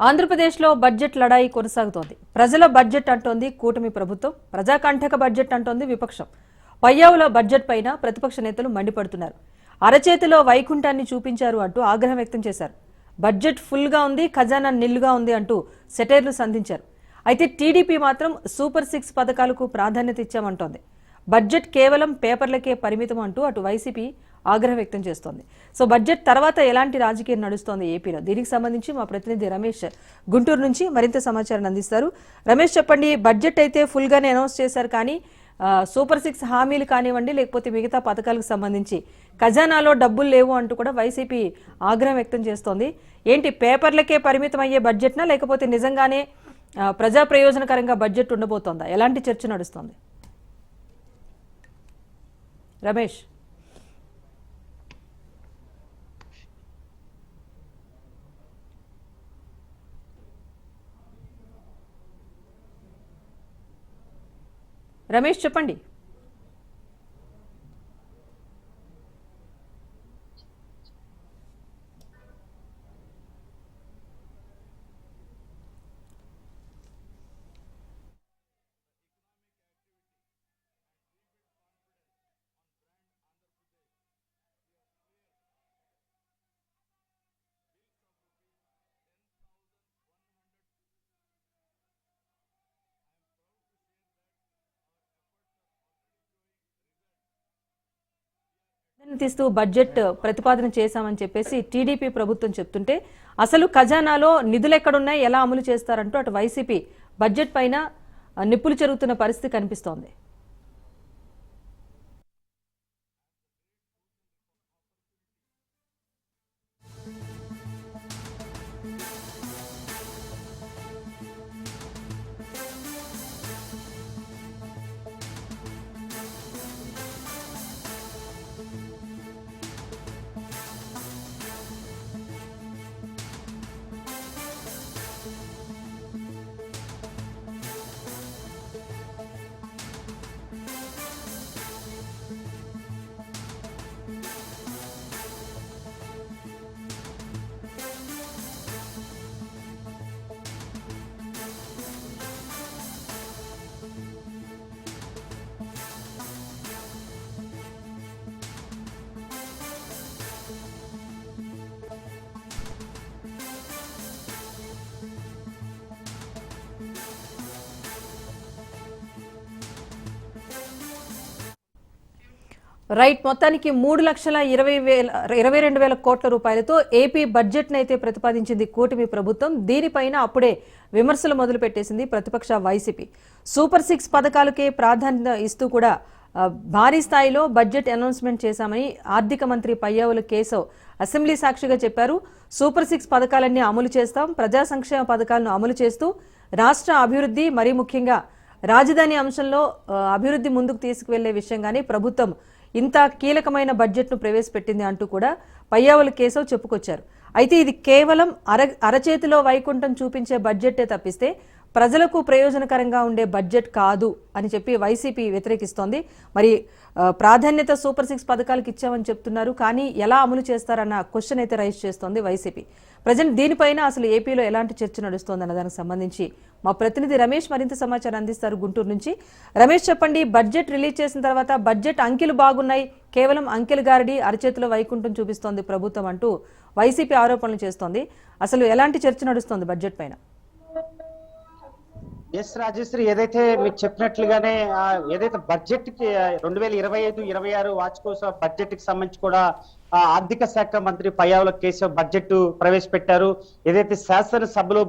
ఆంధ్రప్రదేశ్లో బడ్జెట్ లడాయి కొనసాగుతోంది. ప్రజల బడ్జెట్ అంటోంది కూటమి ప్రభుత్వం, ప్రజాకంఠక బడ్జెట్ అంటోంది విపక్షం. పయ్యావుల బడ్జెట్ పైన ప్రతిపక్ష నేతలు మండిపడుతున్నారు. అరచేతిలో వైకుంఠాన్ని చూపించారు అంటూ ఆగ్రహం వ్యక్తం చేశారు. బడ్జెట్ ఫుల్గా ఉంది, ఖజానా నిల్లుగా ఉంది అంటూ సెటైర్లు సంధించారు. అయితే టీడీపీ మాత్రం సూపర్ 6 పథకాలకు ప్రాధాన్యత ఇచ్చామంటోంది. బడ్జెట్ కేవలం పేపర్లకే పరిమితం అంటూ అటు వైసీపీ ఆగ్రహం వ్యక్తం చేస్తోంది. సో బడ్జెట్ తర్వాత ఎలాంటి రాజకీయం నడుస్తోంది ఏపీలో, దీనికి సంబంధించి మా ప్రతినిధి రమేష్ గుంటూరు నుంచి మరింత సమాచారం అందిస్తారు. రమేష్, చెప్పండి. బడ్జెట్ అయితే ఫుల్గానే అనౌన్స్ చేశారు, కానీ సూపర్ 6 హామీలు కానివ్వండి, లేకపోతే మిగతా పథకాలకు సంబంధించి ఖజానాలో డబ్బులు లేవు అంటూ కూడా వైసీపీ ఆగ్రహం వ్యక్తం చేస్తోంది. ఏంటి, పేపర్లకే పరిమితం అయ్యే బడ్జెట్నా, లేకపోతే నిజంగానే ప్రజా ప్రయోజనకరంగా బడ్జెట్ ఉండబోతోందా? ఎలాంటి చర్చ నడుస్తోంది రమేష్? రమేష్, చెప్పండి. తీస్తూ బడ్జెట్ ప్రతిపాదన చేశామని చెప్పేసి టీడీపీ ప్రభుత్వం చెప్తుంటే, అసలు ఖజానాలో నిధులు ఎక్కడున్నాయి, ఎలా అమలు చేస్తారంటూ అటు వైసీపీ బడ్జెట్ పైన నిప్పులు చెరుగుతున్న పరిస్థితి కనిపిస్తోంది. రైట్, మొత్తానికి 3,22,000 కోట్ల రూపాయలతో ఏపీ బడ్జెట్ అయితే ప్రతిపాదించింది కూటమి ప్రభుత్వం. దీనిపైన అప్పుడే విమర్శలు మొదలు పెట్టేసింది ప్రతిపక్ష వైసీపీ. సూపర్ 6 పథకాలకే ప్రాధాన్యత ఇస్తూ కూడా భారీ స్థాయిలో బడ్జెట్ అనౌన్స్మెంట్ చేశామని ఆర్థిక మంత్రి పయ్యావుల కేశవ్ అసెంబ్లీ సాక్షిగా చెప్పారు. సూపర్ 6 పథకాలన్నీ అమలు చేస్తాం, ప్రజా సంక్షేమ పథకాలను అమలు చేస్తూ రాష్ట్ర అభివృద్ధి, మరీ ముఖ్యంగా రాజధాని అంశంలో అభివృద్ధి ముందుకు తీసుకువెళ్లే విషయంగానే ప్రభుత్వం ఇంత కీలకమైన బడ్జెట్ను ప్రవేశపెట్టింది అంటూ కూడా పయ్యావుల కేశవ్ చెప్పుకొచ్చారు. అయితే ఇది కేవలం అరచేతిలో వైకుంఠం చూపించే బడ్జెట్టే తప్పిస్తే ప్రజలకు ప్రయోజనకరంగా ఉండే బడ్జెట్ కాదు అని చెప్పి వైసీపీ వ్యతిరేకిస్తోంది. మరి ప్రాధాన్యత సూపర్ 6 పథకాలకు ఇచ్చామని చెప్తున్నారు, కానీ ఎలా అమలు చేస్తారన్న క్వశ్చన్ అయితే రైజ్ చేస్తోంది వైసీపీ. ప్రజెంట్ దీనిపైన అసలు ఏపీలో ఎలాంటి చర్చ నడుస్తోందన్న దానికి సంబంధించి మా ప్రతినిధి రమేష్ మరింత సమాచారం అందిస్తారు గుంటూరు నుంచి. రమేష్, చెప్పండి. బడ్జెట్ రిలీజ్ చేసిన తర్వాత బడ్జెట్ అంకెలు బాగున్నాయి, కేవలం అంకెలు గారడి, అరచేతిలో వైకుంఠం చూపిస్తోంది ప్రభుత్వం అంటూ వైసీపీ ఆరోపణలు చేస్తోంది. అసలు ఎలాంటి చర్చ నడుస్తోంది బడ్జెట్ పైన? ఎస్ రాజేశ్వరి, ఏదైతే మీకు చెప్పినట్లుగానే ఏదైతే బడ్జెట్ కి 2025-26 వార్షికోత్సవ బడ్జెట్ కి సంబంధించి కూడా ఆర్థిక శాఖ మంత్రి పయ్యావుల కేశవ్ బడ్జెట్ ప్రవేశపెట్టారు. ఏదైతే శాసనసభలో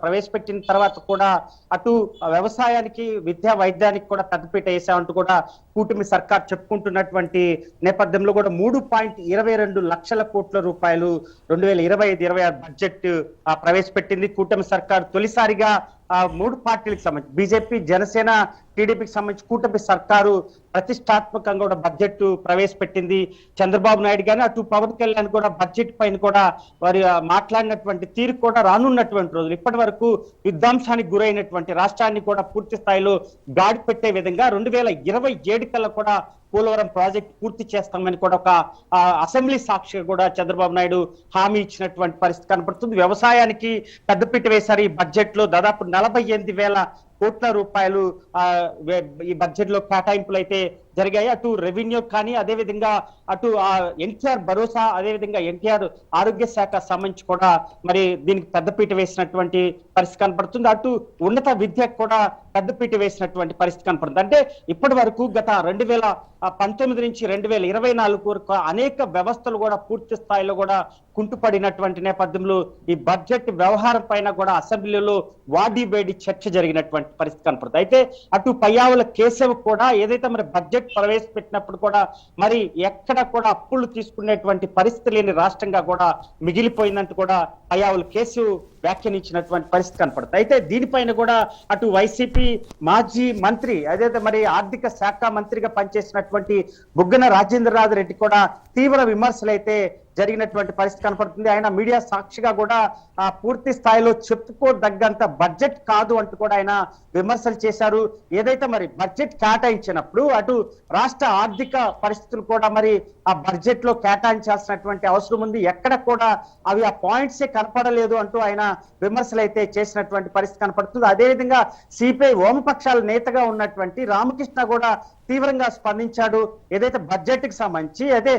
ప్రవేశపెట్టిన తర్వాత కూడా అటు వ్యవసాయానికి, విద్యా వైద్యానికి కూడా పెద్దపీట వేసామంటూ కూడా కూటమి సర్కార్ చెప్పుకుంటున్నటువంటి నేపథ్యంలో కూడా 3.22 లక్షల కోట్ల రూపాయలు 2025-26 బడ్జెట్ ప్రవేశపెట్టింది కూటమి సర్కార్. తొలిసారిగా 3 పార్టీలకు సంబంధించి బీజేపీ, జనసేన, టీడీపీకి సంబంధించి కూటమి సర్కారు ప్రతిష్టాత్మకంగా కూడా బడ్జెట్ ప్రవేశపెట్టింది. చంద్రబాబు నాయుడు గాని అటు పవన్ కళ్యాణ్ కూడా బడ్జెట్ పైన కూడా వారి మాట్లాడినటువంటి తీరు కూడా రానున్నటువంటి రోజులు ఇప్పటి వరకు యుద్ధాంశానికి గురైనటువంటి రాష్ట్రాన్ని కూడా పూర్తి స్థాయిలో గాడి పెట్టే విధంగా 2027 కల్లా కూడా పోలవరం ప్రాజెక్ట్ పూర్తి చేస్తామని కూడా ఒక అసెంబ్లీ సాక్షిగా కూడా చంద్రబాబు నాయుడు హామీ ఇచ్చినటువంటి పరిస్థితి కనపడుతుంది. వ్యవసాయానికి పెద్దపీట వేశారు. ఈ బడ్జెట్ లో దాదాపు 48,000 కోట్ల రూపాయలు ఈ బడ్జెట్ లో కేటాయింపులు అయితే జరిగాయి. అటు రెవెన్యూ కానీ, అదేవిధంగా అటు ఎన్టీఆర్ భరోసా, అదేవిధంగా ఎన్టీఆర్ ఆరోగ్య శాఖ సంబంధించి కూడా మరి దీనికి పెద్దపీట వేసినటువంటి పరిస్థితి కనపడుతుంది. అటు ఉన్నత విద్యకు కూడా పెద్దపీట వేసినటువంటి పరిస్థితి కనపడుతుంది. అంటే ఇప్పటి వరకు గత 2019 నుంచి 2024 వరకు అనేక వ్యవస్థలు కూడా పూర్తి స్థాయిలో కూడా కుంటుపడినటువంటి నేపథ్యంలో ఈ బడ్జెట్ వ్యవహారం పైన కూడా అసెంబ్లీలో వాడివేడి చర్చ జరిగినటువంటి పరిస్థితి కనపడుతుంది. అయితే అటు పయ్యావుల కేశవ్ కూడా ఏదైతే మరి బడ్జెట్ ప్రవేశపెట్టినప్పుడు కూడా మరి ఎక్కడ కూడా అప్పులు తీసుకునేటువంటి పరిస్థితి లేని రాష్ట్రంగా కూడా మిగిలిపోయిందంటూ కూడా పయ్యావుల కేశవ్ వ్యాఖ్యానించినటువంటి పరిస్థితి కనపడుతుంది. అయితే దీనిపైన కూడా అటు వైసీపీ మాజీ మంత్రి, అదైతే మరి ఆర్థిక శాఖ మంత్రిగా పనిచేసినటువంటి బుగ్గన రాజేంద్రనాథ్ రెడ్డి కూడా తీవ్ర విమర్శలు అయితే జరిగినటువంటి పరిస్థితి కనపడుతుంది. ఆయన మీడియా సాక్షిగా కూడా పూర్తి స్థాయిలో చెప్పుకోదగ్గంత బడ్జెట్ కాదు అంటూ కూడా ఆయన విమర్శలు చేశారు. ఏదైతే మరి బడ్జెట్ కేటాయించినప్పుడు అటు రాష్ట్ర ఆర్థిక పరిస్థితులు కూడా మరి ఆ బడ్జెట్ లో కేటాయించాల్సినటువంటి అవసరం ఉంది, ఎక్కడ కూడా అవి ఆ పాయింట్సే కనపడలేదు అంటూ ఆయన విమర్శలు అయితే చేసినటువంటి పరిస్థితి కనపడుతుంది. అదేవిధంగా సిపిఐ వామపక్షాల నేతగా ఉన్నటువంటి రామకృష్ణ కూడా తీవ్రంగా స్పందించాడు. ఏదైతే బడ్జెట్ కి సంబంధించి అదే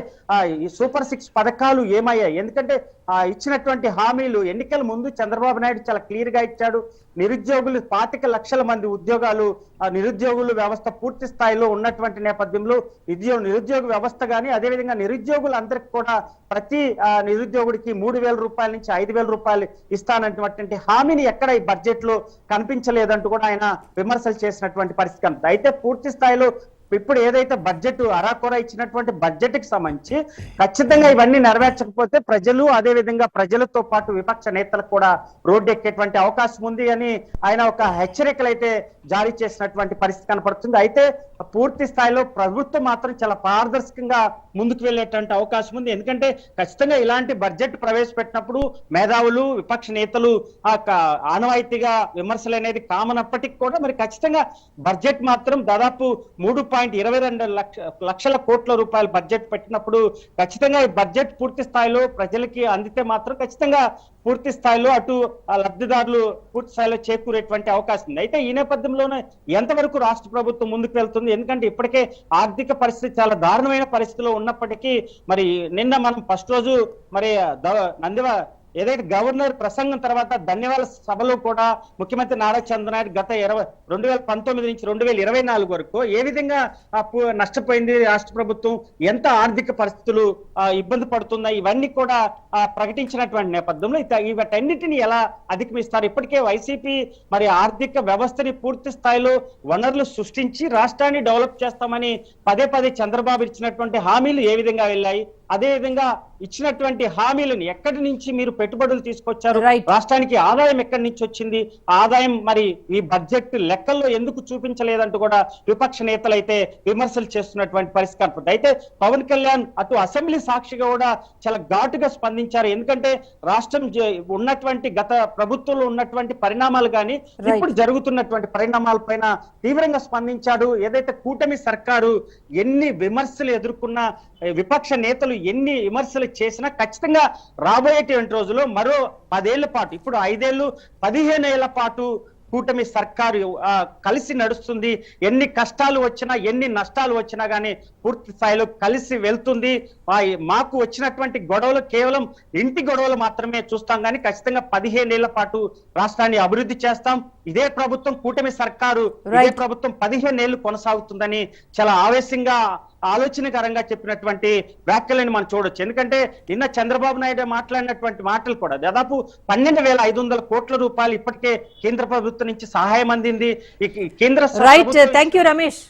ఈ సూపర్ 6 పథకాలు ఏమయ్యాయి, ఎందుకంటే ఇచ్చినటువంటి హామీలు ఎన్నికల ముందు చంద్రబాబు నాయుడు చాలా క్లియర్ గా ఇచ్చాడు. నిరుద్యోగులు 25 లక్షల మంది ఉద్యోగాలు, నిరుద్యోగుల వ్యవస్థ పూర్తి స్థాయిలో ఉన్నటువంటి నేపథ్యంలో నిరుద్యోగ వ్యవస్థ కానీ, అదేవిధంగా నిరుద్యోగులందరికీ కూడా ప్రతి నిరుద్యోగుడికి 3,000 రూపాయల నుంచి 5,000 రూపాయలు ఇస్తానటువంటి హామీని ఎక్కడ ఈ బడ్జెట్ లో కనిపించలేదంటూ కూడా ఆయన విమర్శలు చేసినటువంటి పరిస్థితి కనుక. అయితే పూర్తి స్థాయిలో ఇప్పుడు ఏదైతే బడ్జెట్ అరాకొర ఇచ్చినటువంటి బడ్జెట్ కి సంబంధించి ఖచ్చితంగా ఇవన్నీ నెరవేర్చకపోతే ప్రజలు, అదే విధంగా ప్రజలతో పాటు విపక్ష నేతలకు కూడా రోడ్డు ఎక్కేటువంటి అవకాశం ఉంది అని ఆయన ఒక హెచ్చరికలు అయితే జారీ చేసినటువంటి పరిస్థితి కనపడుతుంది. అయితే పూర్తి స్థాయిలో ప్రభుత్వం మాత్రం చాలా పారదర్శకంగా ముందుకు వెళ్ళేటువంటి అవకాశం ఉంది. ఎందుకంటే ఖచ్చితంగా ఇలాంటి బడ్జెట్ ప్రవేశపెట్టినప్పుడు మేధావులు, విపక్ష నేతలు ఆనవాయితీగా విమర్శలు అనేది కామన్ అప్పటికి కూడా మరి ఖచ్చితంగా బడ్జెట్ మాత్రం దాదాపు 3.22 లక్షల కోట్ల రూపాయల బడ్జెట్ పెట్టినప్పుడు ఖచ్చితంగా ఈ బడ్జెట్ పూర్తి స్థాయిలో ప్రజలకి అందితే మాత్రం ఖచ్చితంగా పూర్తి స్థాయిలో అటు లబ్ధిదారులు పూర్తి స్థాయిలో చేకూరేటువంటి అవకాశం ఉంది. అయితే ఈ నేపథ్యంలోనే ఎంతవరకు రాష్ట్ర ప్రభుత్వం ముందుకు వెళ్తుంది, ఎందుకంటే ఇప్పటికే ఆర్థిక పరిస్థితి చాలా దారుణమైన పరిస్థితిలో ఉన్నప్పటికీ మరి నిన్న మనం ఫస్ట్ రోజు మరి ఏదైతే గవర్నర్ ప్రసంగం తర్వాత ధన్యవాద సభలో కూడా ముఖ్యమంత్రి నారా చంద్రబాబు నాయుడు గత 2019 నుంచి 2024 వరకు ఏ విధంగా నష్టపోయింది రాష్ట్ర ప్రభుత్వం, ఎంత ఆర్థిక పరిస్థితులు ఇబ్బంది పడుతున్నాయి, ఇవన్నీ కూడా ప్రకటించినటువంటి నేపథ్యంలో వీటన్నిటిని ఎలా అధిగమిస్తారు. ఇప్పటికే వైసీపీ మరి ఆర్థిక వ్యవస్థని పూర్తి స్థాయిలో వనరులు సృష్టించి రాష్ట్రాన్ని డెవలప్ చేస్తామని పదే పదే చంద్రబాబు ఇచ్చినటువంటి హామీలు ఏ విధంగా వెళ్ళాయి, అదే విధంగా ఇచ్చినటువంటి హామీలను ఎక్కడి నుంచి మీరు పెట్టుబడులు తీసుకొచ్చారు, రాష్ట్రానికి ఆదాయం ఎక్కడి నుంచి వచ్చింది, ఆదాయం మరి ఈ బడ్జెట్ లెక్కల్లో ఎందుకు చూపించలేదంటూ కూడా విపక్ష నేతలు అయితే విమర్శలు చేస్తున్నటువంటి పరిస్థితి కనపడుతుంది. అయితే పవన్ కళ్యాణ్ అటు అసెంబ్లీ సాక్షిగా కూడా చాలా ఘాటుగా స్పందించారు. ఎందుకంటే రాష్ట్రం ఉన్నటువంటి గత ప్రభుత్వంలో ఉన్నటువంటి పరిణామాలు కానీ ఇప్పుడు జరుగుతున్నటువంటి పరిణామాల పైన తీవ్రంగా స్పందించాడు. ఏదైతే కూటమి సర్కారు ఎన్ని విమర్శలు ఎదుర్కొన్నా, విపక్ష నేతలు ఎన్ని విమర్శలు చేసినా ఖచ్చితంగా రాబోయేటువంటి రోజుల్లో మరో 10 ఏళ్ల పాటు, ఇప్పుడు 5 ఏళ్ళు 15 ఏళ్ల పాటు కూటమి సర్కారు కలిసి నడుస్తుంది. ఎన్ని కష్టాలు వచ్చినా, ఎన్ని నష్టాలు వచ్చినా కానీ పూర్తి స్థాయిలో కలిసి వెళ్తుంది. మాకు వచ్చినటువంటి గొడవలు కేవలం ఇంటి గొడవలు మాత్రమే చూస్తాం కానీ ఖచ్చితంగా 15 ఏళ్ల పాటు రాష్ట్రాన్ని అభివృద్ధి చేస్తాం. ఇదే ప్రభుత్వం, కూటమి సర్కారు ఇదే ప్రభుత్వం 15 ఏళ్లు కొనసాగుతుందని చాలా ఆవేశంగా, ఆలోచనకరంగా చెప్పినటువంటి వ్యాఖ్యలను మనం చూడొచ్చు. ఎందుకంటే నిన్న చంద్రబాబు నాయుడు మాట్లాడినటువంటి మాటలు కూడా దాదాపు 12,500 కోట్ల రూపాయలు ఇప్పటికే కేంద్ర ప్రభుత్వం నుంచి సహాయం అందింది. ఈ కేంద్ర రైట్, థ్యాంక్ యూ రమేష్.